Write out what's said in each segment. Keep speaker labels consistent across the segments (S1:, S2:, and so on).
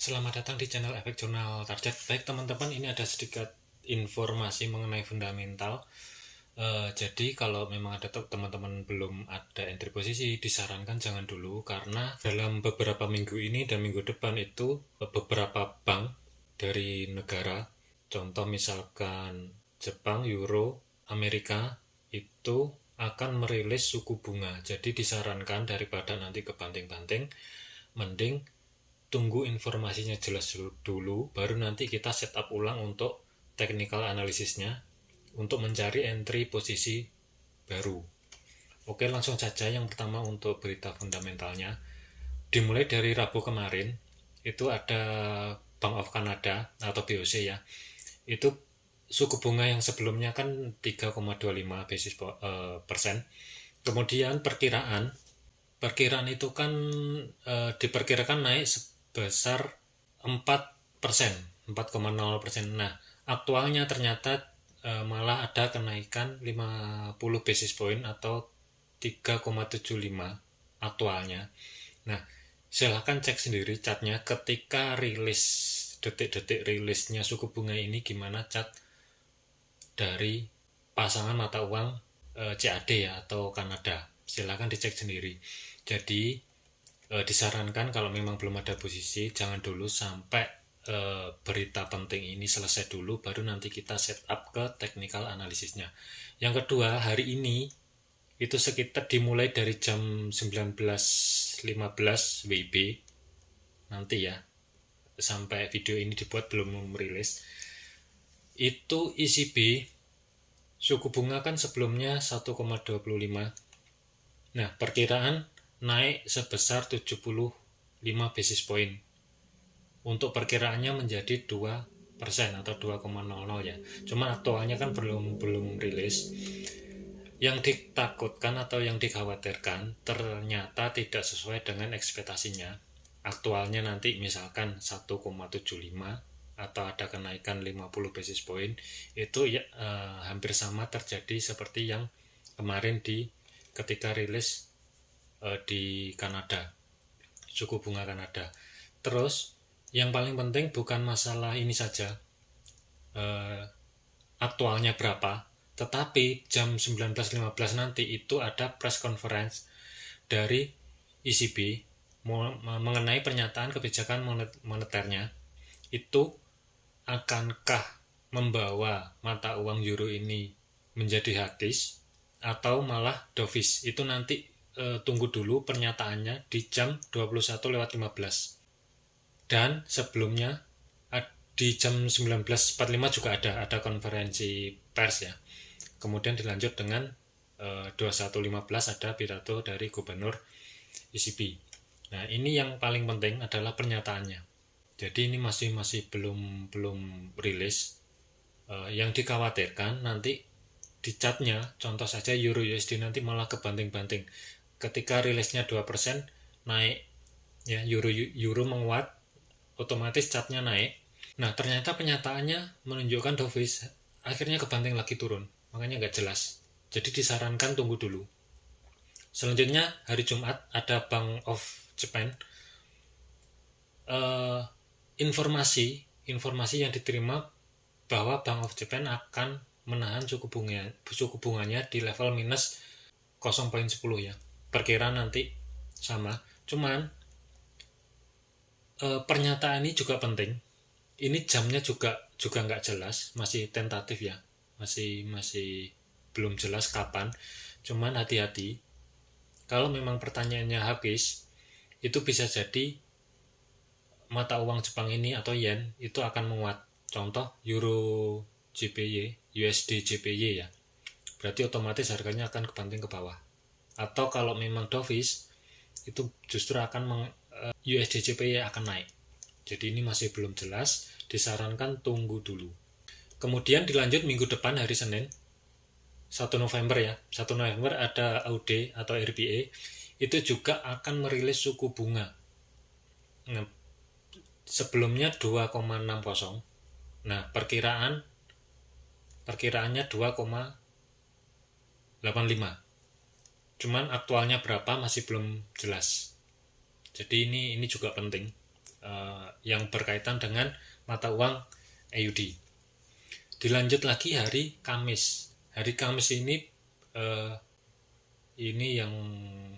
S1: Selamat datang di channel Efek Jurnal Target. Baik teman-teman, ini ada sedikit informasi mengenai fundamental. Jadi kalau memang ada teman-teman belum ada entry posisi, disarankan jangan dulu, karena dalam beberapa minggu ini dan minggu depan itu beberapa bank dari negara, contoh misalkan Jepang, Euro, Amerika, itu akan merilis suku bunga. Jadi disarankan daripada nanti kebanting-banting, mending tunggu informasinya jelas dulu, baru nanti kita setup ulang untuk technical analisisnya untuk mencari entry posisi baru. Oke, langsung saja yang pertama untuk berita fundamentalnya. Dimulai dari Rabu kemarin, itu ada Bank of Canada atau BOC ya. Itu suku bunga yang sebelumnya kan 3,25 basis persen. Kemudian perkiraan itu kan diperkirakan naik sebesar 4%, 4,0%. Nah, aktualnya ternyata malah ada kenaikan 50 basis point atau 3,75 aktualnya. Nah, silahkan cek sendiri catnya ketika rilis, detik-detik rilisnya suku bunga ini gimana cat dari pasangan mata uang CAD ya atau Kanada. Silahkan dicek sendiri. Jadi disarankan kalau memang belum ada posisi, jangan dulu sampai berita penting ini selesai dulu, baru nanti kita setup ke technical analisisnya. Yang kedua, hari ini itu sekitar dimulai dari jam 19.15 WIB nanti ya, sampai video ini dibuat belum merilis. Itu ECB suku bunga kan sebelumnya 1,25. Nah, perkiraan naik sebesar 75 basis point. Untuk perkiraannya menjadi 2% atau 2,00 ya. Cuma aktualnya kan belum rilis. Yang ditakutkan atau yang dikhawatirkan ternyata tidak sesuai dengan ekspektasinya. Aktualnya nanti misalkan 1,75 atau ada kenaikan 50 basis point, itu ya, hampir sama terjadi seperti yang kemarin ketika rilis di Kanada, suku bunga Kanada. Terus yang paling penting bukan masalah ini saja, aktualnya berapa, tetapi jam 19.15 nanti itu ada press conference dari ECB mengenai pernyataan kebijakan moneternya. Itu akankah membawa mata uang euro ini menjadi hawkish atau malah dovish. Itu nanti tunggu dulu pernyataannya di jam 21.15. Dan sebelumnya di jam 19.45 juga ada konferensi pers ya. Kemudian dilanjut dengan 21.15 ada pidato dari gubernur ECB. Nah, ini yang paling penting adalah pernyataannya. Jadi ini masih belum rilis. Yang dikhawatirkan nanti di chartnya, contoh saja Euro USD nanti malah kebanting-banting. Ketika rilisnya 2% naik, ya Euro menguat, otomatis chartnya naik. Nah, ternyata penyataannya menunjukkan dovish, akhirnya kebanting lagi turun. Makanya nggak jelas. Jadi disarankan tunggu dulu. Selanjutnya hari Jumat ada Bank of Japan. Informasi yang diterima bahwa Bank of Japan akan menahan suku bunganya di level minus 0,10 ya. Perkiraan nanti sama. Cuman pernyataan ini juga penting. Ini jamnya juga nggak jelas, masih tentatif ya. Masih belum jelas kapan. Cuman hati-hati. Kalau memang pertanyaannya habis, itu bisa jadi mata uang Jepang ini atau yen itu akan menguat. Contoh Euro JPY, USD JPY ya. Berarti otomatis harganya akan kebanting ke bawah. Atau kalau memang dovish, itu justru akan USD JPY akan naik. Jadi ini masih belum jelas, disarankan tunggu dulu. Kemudian dilanjut minggu depan hari Senin 1 November ya. 1 November ada AUD atau RBA, itu juga akan merilis suku bunga. Nah, sebelumnya 2,60. Nah, perkiraannya 2,85. Cuman aktualnya berapa masih belum jelas. Jadi ini juga penting. yang berkaitan dengan mata uang AUD. Dilanjut lagi hari Kamis. Hari Kamis ini yang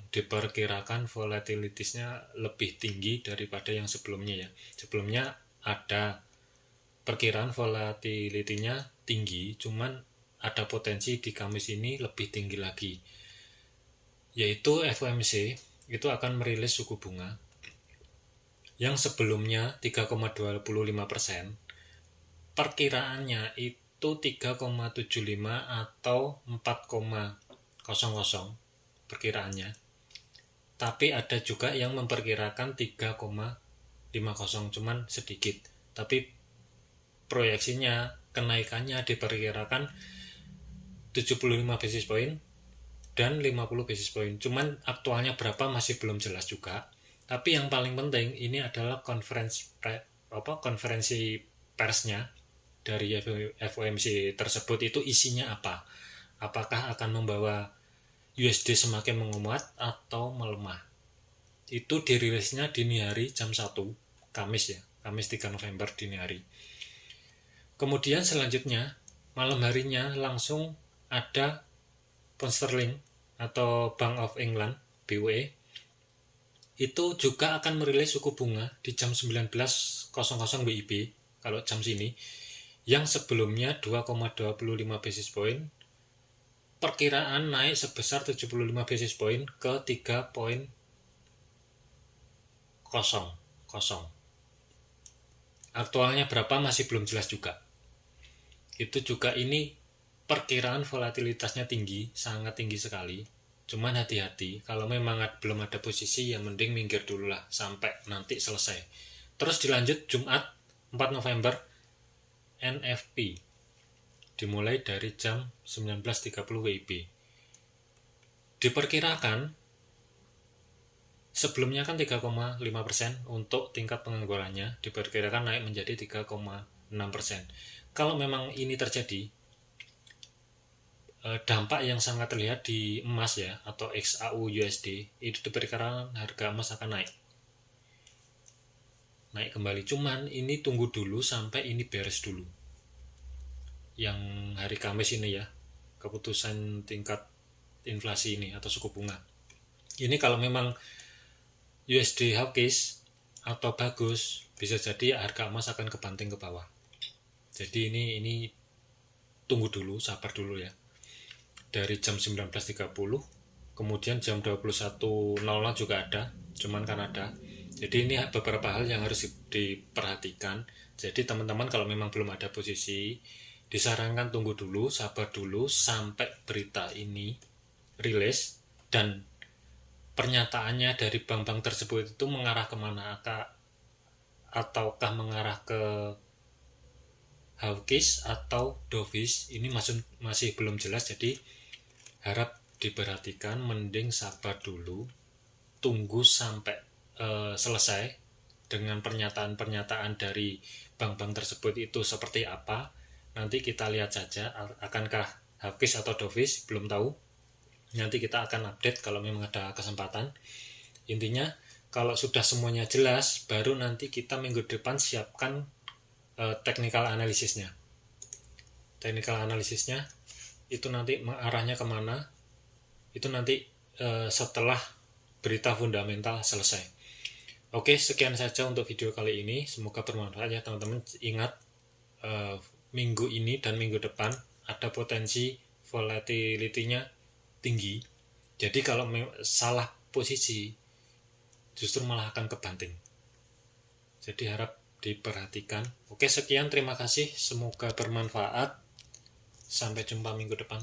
S1: diperkirakan volatilitasnya lebih tinggi daripada yang sebelumnya ya. Sebelumnya ada perkiraan volatilitinya tinggi, cuman ada potensi di Kamis ini lebih tinggi lagi, yaitu FOMC itu akan merilis suku bunga yang sebelumnya 3,25%, perkiraannya itu 3,75 atau 4,00 perkiraannya. Tapi ada juga yang memperkirakan 3,50, cuman sedikit. Tapi proyeksinya kenaikannya diperkirakan 75 basis point dan 50 basis point. Cuman aktualnya berapa masih belum jelas juga. Tapi yang paling penting ini adalah konferensi persnya dari FOMC tersebut itu isinya apa? Apakah akan membawa USD semakin menguat atau melemah? Itu dirilisnya dini hari jam 1 Kamis ya, Kamis 3 November dini hari. Kemudian selanjutnya malam harinya langsung ada pound sterling atau Bank of England BOE itu juga akan merilis suku bunga di jam 19.00 WIB kalau jam sini, yang sebelumnya 2,25 basis point, perkiraan naik sebesar 75 basis point ke 3,00. Aktualnya berapa masih belum jelas juga. Itu juga ini perkiraan volatilitasnya tinggi, sangat tinggi sekali. Cuman hati-hati, kalau memang belum ada posisi ya mending minggir dulu lah sampai nanti selesai. Terus dilanjut Jumat 4 November NFP dimulai dari jam 19.30 WIB. Diperkirakan sebelumnya kan 3,5% untuk tingkat penganggurannya, diperkirakan naik menjadi 3,6%. Kalau memang ini terjadi, dampak yang sangat terlihat di emas ya atau XAU USD itu diperkirakan harga emas akan naik kembali. Cuman ini tunggu dulu sampai ini beres dulu yang hari Kamis ini ya, keputusan tingkat inflasi ini atau suku bunga ini. Kalau memang USD hawkish atau bagus, bisa jadi harga emas akan kebanting ke bawah. Jadi ini tunggu dulu, sabar dulu ya. Dari jam 19.30 kemudian jam 21.00 juga ada, cuman kan ada. Jadi ini beberapa hal yang harus diperhatikan. Jadi teman-teman kalau memang belum ada posisi, disarankan tunggu dulu, sabar dulu sampai berita ini rilis dan pernyataannya dari bank-bank tersebut itu mengarah kemana, ataukah mengarah ke hawkish atau dovish, ini masih belum jelas. Jadi harap diperhatikan, mending sabar dulu, tunggu sampai selesai dengan pernyataan-pernyataan dari bank-bank tersebut itu seperti apa. Nanti kita lihat saja akankah hawkish atau dovish, belum tahu. Nanti kita akan update kalau memang ada kesempatan. Intinya kalau sudah semuanya jelas, baru nanti kita minggu depan siapkan technical analisisnya. Technical analisisnya itu nanti arahnya kemana, itu nanti setelah berita fundamental selesai. Oke, sekian saja untuk video kali ini, semoga bermanfaat ya teman-teman. Ingat, minggu ini dan minggu depan ada potensi volatility-nya tinggi, jadi kalau salah posisi justru malah akan kebanting. Jadi harap diperhatikan. Oke, sekian, terima kasih, semoga bermanfaat. Sampai jumpa minggu depan.